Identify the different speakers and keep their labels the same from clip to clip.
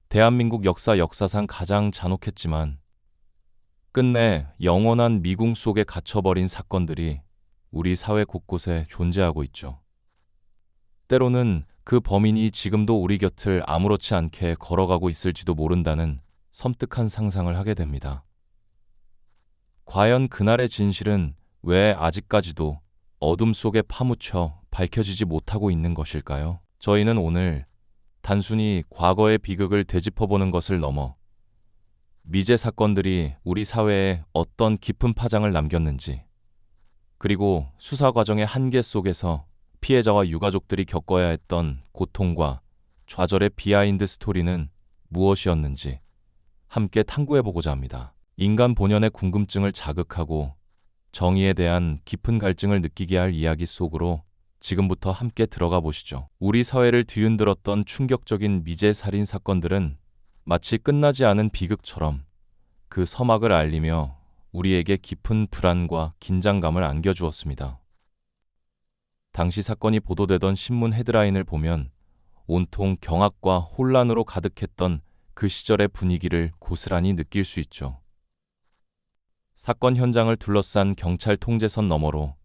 Speaker 1: 대한민국 역사상 가장 잔혹했지만 끝내 영원한 미궁 속에 갇혀버린 사건들이 우리 사회 곳곳에 존재하고 있죠. 때로는 그 범인이 지금도 우리 곁을 아무렇지 않게 걸어가고 있을지도 모른다는 섬뜩한 상상을 하게 됩니다. 과연 그날의 진실은 왜 아직까지도 어둠 속에 파묻혀 밝혀지지 못하고 있는 것일까요? 저희는 오늘 단순히 과거의 비극을 되짚어보는 것을 넘어 미제 사건들이 우리 사회에 어떤 깊은 파장을 남겼는지, 그리고 수사 과정의 한계 속에서 피해자와 유가족들이 겪어야 했던 고통과 좌절의 비하인드 스토리는 무엇이었는지 함께 탐구해보고자 합니다. 인간 본연의 궁금증을 자극하고 정의에 대한 깊은 갈증을 느끼게 할 이야기 속으로 지금부터 함께 들어가 보시죠. 우리 사회를 뒤흔들었던 충격적인 미제 살인 사건들은 마치 끝나지 않은 비극처럼 그 서막을 알리며 우리에게 깊은 불안과 긴장감을 안겨주었습니다. 당시 사건이 보도되던 신문 헤드라인을 보면 온통 경악과 혼란으로 가득했던 그 시절의 분위기를 고스란히 느낄 수 있죠. 사건 현장을 둘러싼 경찰 통제선 너머로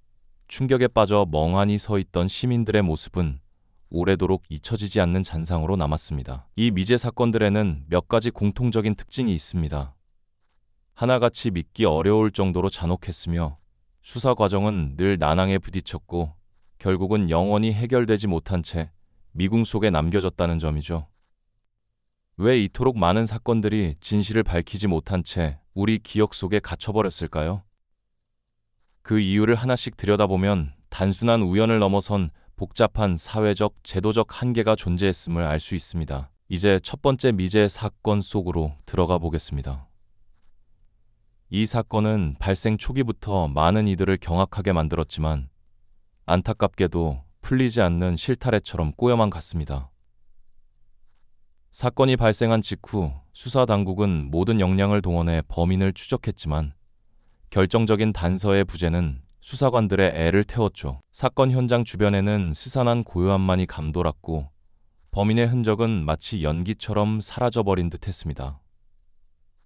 Speaker 1: 충격에 빠져 멍하니 서 있던 시민들의 모습은 오래도록 잊혀지지 않는 잔상으로 남았습니다. 이 미제 사건들에는 몇 가지 공통적인 특징이 있습니다. 하나같이 믿기 어려울 정도로 잔혹했으며 수사 과정은 늘 난항에 부딪혔고 결국은 영원히 해결되지 못한 채 미궁 속에 남겨졌다는 점이죠. 왜 이토록 많은 사건들이 진실을 밝히지 못한 채 우리 기억 속에 갇혀버렸을까요? 그 이유를 하나씩 들여다보면 단순한 우연을 넘어선 복잡한 사회적, 제도적 한계가 존재했음을 알 수 있습니다. 이제 첫 번째 미제 사건 속으로 들어가 보겠습니다. 이 사건은 발생 초기부터 많은 이들을 경악하게 만들었지만 안타깝게도 풀리지 않는 실타래처럼 꼬여만 갔습니다. 사건이 발생한 직후 수사 당국은 모든 역량을 동원해 범인을 추적했지만 결정적인 단서의 부재는 수사관들의 애를 태웠죠. 사건 현장 주변에는 스산한 고요함만이 감돌았고 범인의 흔적은 마치 연기처럼 사라져버린 듯 했습니다.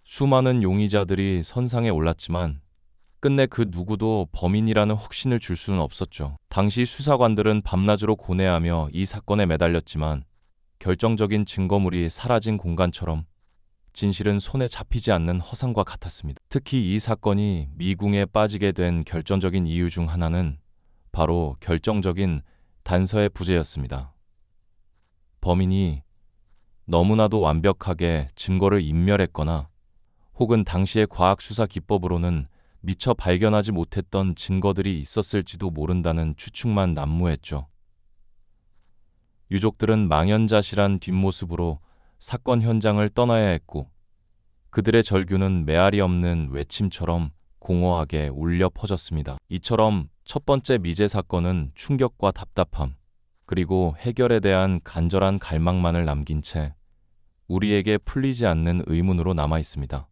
Speaker 1: 수많은 용의자들이 선상에 올랐지만 끝내 그 누구도 범인이라는 확신을 줄 수는 없었죠. 당시 수사관들은 밤낮으로 고뇌하며 이 사건에 매달렸지만 결정적인 증거물이 사라진 공간처럼 진실은 손에 잡히지 않는 허상과 같았습니다. 특히 이 사건이 미궁에 빠지게 된 결정적인 이유 중 하나는 바로 결정적인 단서의 부재였습니다. 범인이 너무나도 완벽하게 증거를 인멸했거나 혹은 당시의 과학수사 기법으로는 미처 발견하지 못했던 증거들이 있었을지도 모른다는 추측만 난무했죠. 유족들은 망연자실한 뒷모습으로 사건 현장을 떠나야 했고 그들의 절규는 메아리 없는 외침처럼 공허하게 울려 퍼졌습니다. 이처럼 첫 번째 미제 사건은 충격과 답답함, 그리고 해결에 대한 간절한 갈망만을 남긴 채 우리에게 풀리지 않는 의문으로 남아 있습니다.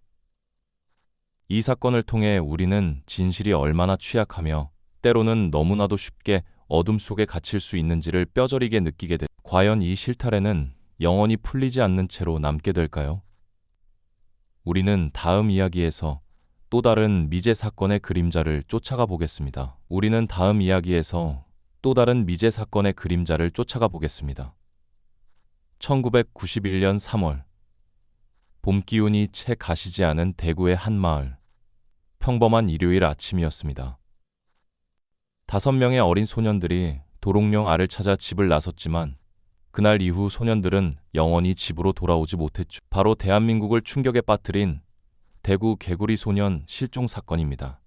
Speaker 1: 이 사건을 통해 우리는 진실이 얼마나 취약하며 때로는 너무나도 쉽게 어둠 속에 갇힐 수 있는지를 뼈저리게 느끼게 돼. 과연 이 실타래는 영원히 풀리지 않는 채로 남게 될까요? 우리는 다음 이야기에서 또 다른 미제 사건의 그림자를 쫓아가 보겠습니다. 1991년 3월, 봄 기운이 채 가시지 않은 대구의 한 마을. 평범한 일요일 아침이었습니다. 5명의 어린 소년들이 도롱뇽 알을 찾아 집을 나섰지만 그날 이후 소년들은 영원히 집으로 돌아오지 못했죠. 바로 대한민국을 충격에 빠뜨린 대구 개구리 소년 실종 사건입니다.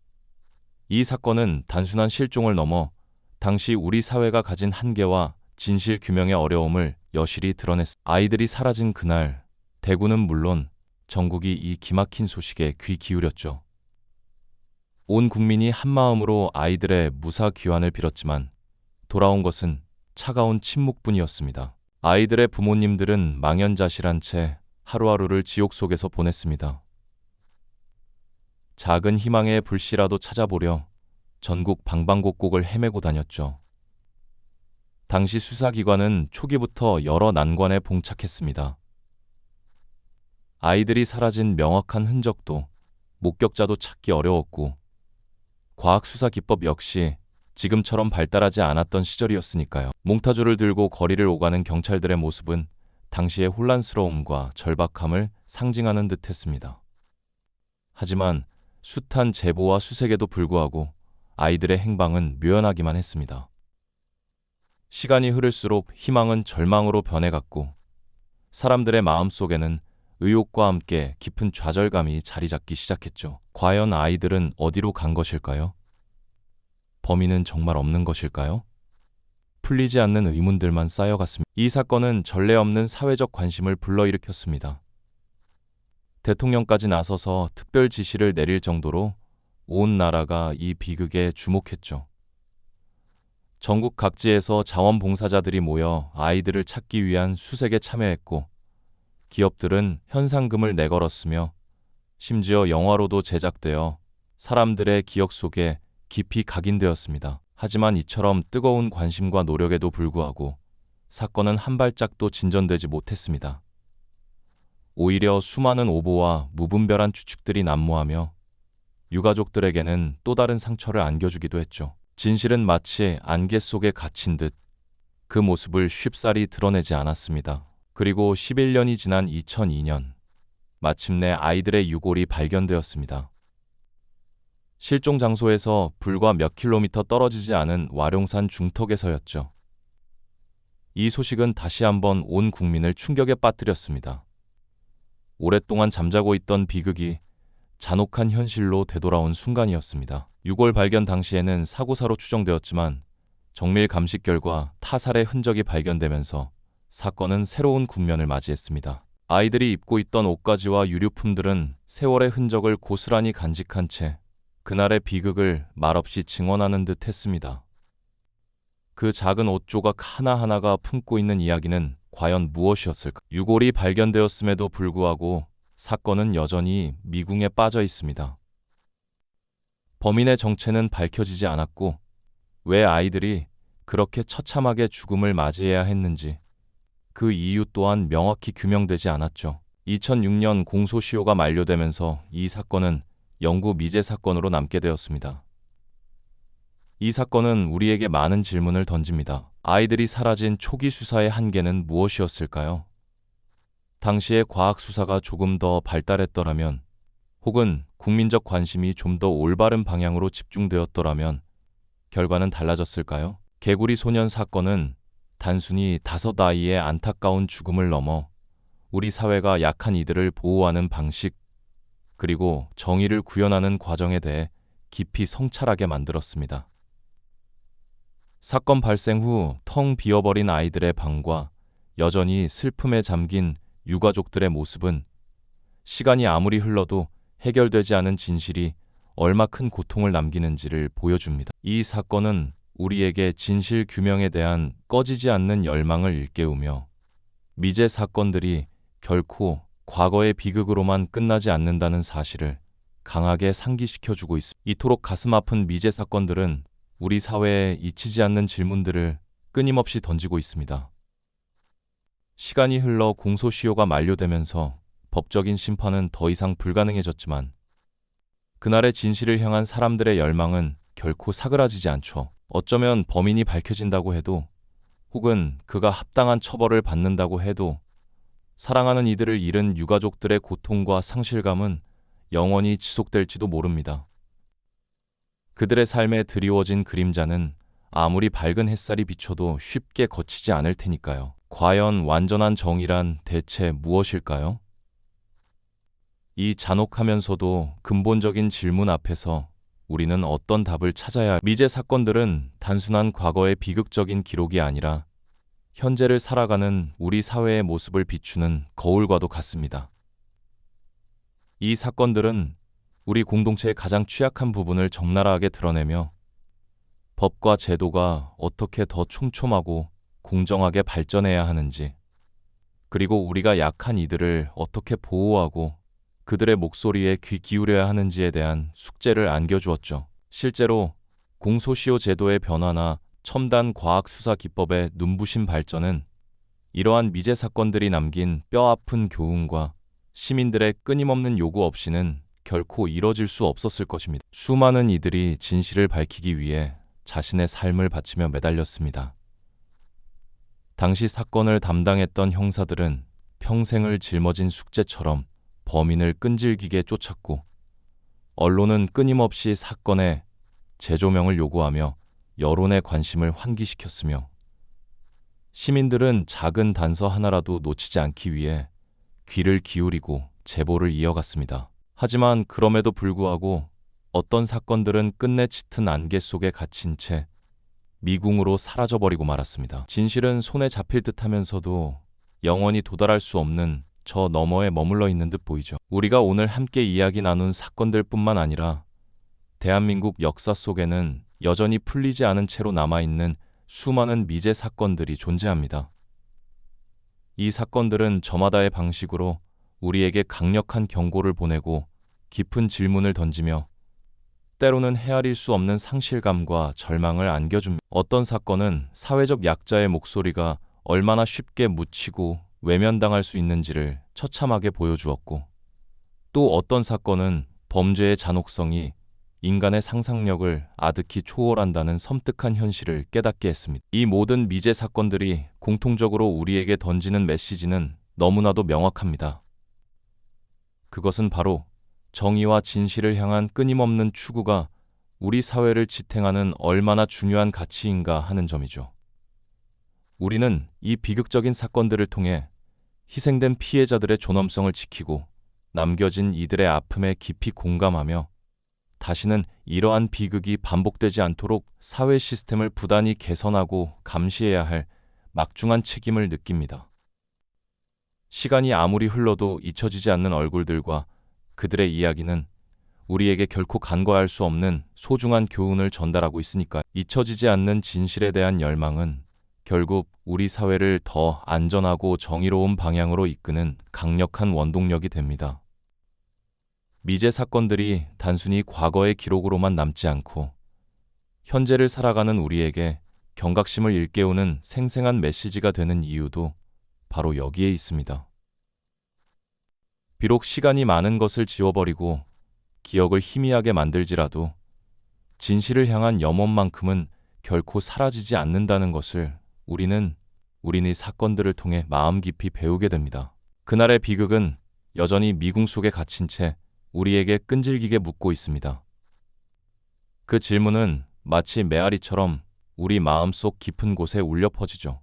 Speaker 1: 이 사건은 단순한 실종을 넘어 당시 우리 사회가 가진 한계와 진실 규명의 어려움을 여실히 드러냈습니다. 아이들이 사라진 그날, 대구는 물론 전국이 이 기막힌 소식에 귀 기울였죠. 온 국민이 한마음으로 아이들의 무사 귀환을 빌었지만 돌아온 것은 차가운 침묵뿐이었습니다. 아이들의 부모님들은 망연자실한 채 하루하루를 지옥 속에서 보냈습니다. 작은 희망의 불씨라도 찾아보려 전국 방방곡곡을 헤매고 다녔죠. 당시 수사기관은 초기부터 여러 난관에 봉착했습니다. 아이들이 사라진 명확한 흔적도 목격자도 찾기 어려웠고 과학수사 기법 역시 지금처럼 발달하지 않았던 시절이었으니까요. 몽타주를 들고 거리를 오가는 경찰들의 모습은 당시의 혼란스러움과 절박함을 상징하는 듯했습니다. 하지만 숱한 제보와 수색에도 불구하고 아이들의 행방은 묘연하기만 했습니다. 시간이 흐를수록 희망은 절망으로 변해갔고 사람들의 마음속에는 의욕과 함께 깊은 좌절감이 자리 잡기 시작했죠. 과연 아이들은 어디로 간 것일까요? 범인은 정말 없는 것일까요? 풀리지 않는 의문들만 쌓여갔습니다. 이 사건은 전례 없는 사회적 관심을 불러일으켰습니다. 대통령까지 나서서 특별 지시를 내릴 정도로 온 나라가 이 비극에 주목했죠. 전국 각지에서 자원봉사자들이 모여 아이들을 찾기 위한 수색에 참여했고 기업들은 현상금을 내걸었으며 심지어 영화로도 제작되어 사람들의 기억 속에 깊이 각인되었습니다. 하지만 이처럼 뜨거운 관심과 노력에도 불구하고 사건은 한 발짝도 진전되지 못했습니다. 오히려 수많은 오보와 무분별한 추측들이 난무하며 유가족들에게는 또 다른 상처를 안겨주기도 했죠. 진실은 마치 안개 속에 갇힌 듯 그 모습을 쉽사리 드러내지 않았습니다. 그리고 11년이 지난 2002년, 마침내 아이들의 유골이 발견되었습니다. 실종 장소에서 불과 몇 킬로미터 떨어지지 않은 와룡산 중턱에서였죠. 이 소식은 다시 한번 온 국민을 충격에 빠뜨렸습니다. 오랫동안 잠자고 있던 비극이 잔혹한 현실로 되돌아온 순간이었습니다. 유골 발견 당시에는 사고사로 추정되었지만 정밀 감식 결과 타살의 흔적이 발견되면서 사건은 새로운 국면을 맞이했습니다. 아이들이 입고 있던 옷가지와 유류품들은 세월의 흔적을 고스란히 간직한 채 그날의 비극을 말없이 증언하는 듯 했습니다. 그 작은 옷 조각 하나하나가 품고 있는 이야기는 과연 무엇이었을까? 유골이 발견되었음에도 불구하고 사건은 여전히 미궁에 빠져 있습니다. 범인의 정체는 밝혀지지 않았고 왜 아이들이 그렇게 처참하게 죽음을 맞이해야 했는지 그 이유 또한 명확히 규명되지 않았죠. 2006년 공소시효가 만료되면서 이 사건은 영구 미제 사건으로 남게 되었습니다. 이 사건은 우리에게 많은 질문을 던집니다. 아이들이 사라진 초기 수사의 한계는 무엇이었을까요? 당시의 과학 수사가 조금 더 발달했더라면, 혹은 국민적 관심이 좀 더 올바른 방향으로 집중되었더라면 결과는 달라졌을까요? 개구리 소년 사건은 단순히 5아이의 안타까운 죽음을 넘어 우리 사회가 약한 이들을 보호하는 방식, 그리고 정의를 구현하는 과정에 대해 깊이 성찰하게 만들었습니다. 사건 발생 후 텅 비어버린 아이들의 방과 여전히 슬픔에 잠긴 유가족들의 모습은 시간이 아무리 흘러도 해결되지 않은 진실이 얼마 큰 고통을 남기는지를 보여줍니다. 이 사건은 우리에게 진실 규명에 대한 꺼지지 않는 열망을 일깨우며 미제 사건들이 결코 과거의 비극으로만 끝나지 않는다는 사실을 강하게 상기시켜주고 있습니다. 이토록 가슴 아픈 미제 사건들은 우리 사회에 잊히지 않는 질문들을 끊임없이 던지고 있습니다. 시간이 흘러 공소시효가 만료되면서 법적인 심판은 더 이상 불가능해졌지만 그날의 진실을 향한 사람들의 열망은 결코 사그라지지 않죠. 어쩌면 범인이 밝혀진다고 해도, 혹은 그가 합당한 처벌을 받는다고 해도 사랑하는 이들을 잃은 유가족들의 고통과 상실감은 영원히 지속될지도 모릅니다. 그들의 삶에 드리워진 그림자는 아무리 밝은 햇살이 비춰도 쉽게 거치지 않을 테니까요. 과연 완전한 정의란 대체 무엇일까요? 이 잔혹하면서도 근본적인 질문 앞에서 우리는 어떤 답을 찾아야 할까요? 미제 사건들은 단순한 과거의 비극적인 기록이 아니라 현재를 살아가는 우리 사회의 모습을 비추는 거울과도 같습니다. 이 사건들은 우리 공동체의 가장 취약한 부분을 적나라하게 드러내며 법과 제도가 어떻게 더 촘촘하고 공정하게 발전해야 하는지, 그리고 우리가 약한 이들을 어떻게 보호하고 그들의 목소리에 귀 기울여야 하는지에 대한 숙제를 안겨주었죠. 실제로 공소시효 제도의 변화나 첨단 과학 수사 기법의 눈부신 발전은 이러한 미제 사건들이 남긴 뼈아픈 교훈과 시민들의 끊임없는 요구 없이는 결코 이뤄질 수 없었을 것입니다. 수많은 이들이 진실을 밝히기 위해 자신의 삶을 바치며 매달렸습니다. 당시 사건을 담당했던 형사들은 평생을 짊어진 숙제처럼 범인을 끈질기게 쫓았고, 언론은 끊임없이 사건의 재조명을 요구하며 여론의 관심을 환기시켰으며, 시민들은 작은 단서 하나라도 놓치지 않기 위해 귀를 기울이고 제보를 이어갔습니다. 하지만 그럼에도 불구하고 어떤 사건들은 끝내 짙은 안개 속에 갇힌 채 미궁으로 사라져버리고 말았습니다. 진실은 손에 잡힐 듯하면서도 영원히 도달할 수 없는 저 너머에 머물러 있는 듯 보이죠. 우리가 오늘 함께 이야기 나눈 사건들뿐만 아니라 대한민국 역사 속에는 여전히 풀리지 않은 채로 남아있는 수많은 미제 사건들이 존재합니다. 이 사건들은 저마다의 방식으로 우리에게 강력한 경고를 보내고 깊은 질문을 던지며 때로는 헤아릴 수 없는 상실감과 절망을 안겨줍니다. 어떤 사건은 사회적 약자의 목소리가 얼마나 쉽게 묻히고 외면당할 수 있는지를 처참하게 보여주었고, 또 어떤 사건은 범죄의 잔혹성이 인간의 상상력을 아득히 초월한다는 섬뜩한 현실을 깨닫게 했습니다. 이 모든 미제 사건들이 공통적으로 우리에게 던지는 메시지는 너무나도 명확합니다. 그것은 바로 정의와 진실을 향한 끊임없는 추구가 우리 사회를 지탱하는 얼마나 중요한 가치인가 하는 점이죠. 우리는 이 비극적인 사건들을 통해 희생된 피해자들의 존엄성을 지키고 남겨진 이들의 아픔에 깊이 공감하며 다시는 이러한 비극이 반복되지 않도록 사회 시스템을 부단히 개선하고 감시해야 할 막중한 책임을 느낍니다. 시간이 아무리 흘러도 잊혀지지 않는 얼굴들과 그들의 이야기는 우리에게 결코 간과할 수 없는 소중한 교훈을 전달하고 있으니까 잊혀지지 않는 진실에 대한 열망은 결국 우리 사회를 더 안전하고 정의로운 방향으로 이끄는 강력한 원동력이 됩니다. 미제 사건들이 단순히 과거의 기록으로만 남지 않고 현재를 살아가는 우리에게 경각심을 일깨우는 생생한 메시지가 되는 이유도 바로 여기에 있습니다. 비록 시간이 많은 것을 지워버리고 기억을 희미하게 만들지라도 진실을 향한 염원만큼은 결코 사라지지 않는다는 것을 우리는 이 사건들을 통해 마음 깊이 배우게 됩니다. 그날의 비극은 여전히 미궁 속에 갇힌 채 우리에게 끈질기게 묻고 있습니다. 그 질문은 마치 메아리처럼 우리 마음속 깊은 곳에 울려 퍼지죠.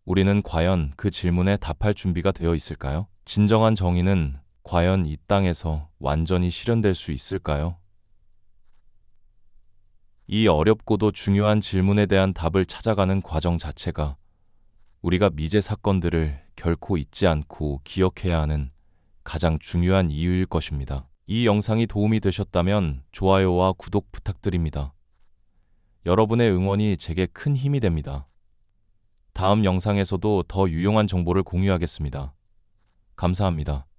Speaker 1: 우리는 과연 그 질문에 답할 준비가 되어 있을까요? 진정한 정의는 과연 이 땅에서 완전히 실현될 수 있을까요? 이 어렵고도 중요한 질문에 대한 답을 찾아가는 과정 자체가 우리가 미제 사건들을 결코 잊지 않고 기억해야 하는 가장 중요한 이유일 것입니다. 이 영상이 도움이 되셨다면 좋아요와 구독 부탁드립니다. 여러분의 응원이 제게 큰 힘이 됩니다. 다음 영상에서도 더 유용한 정보를 공유하겠습니다. 감사합니다.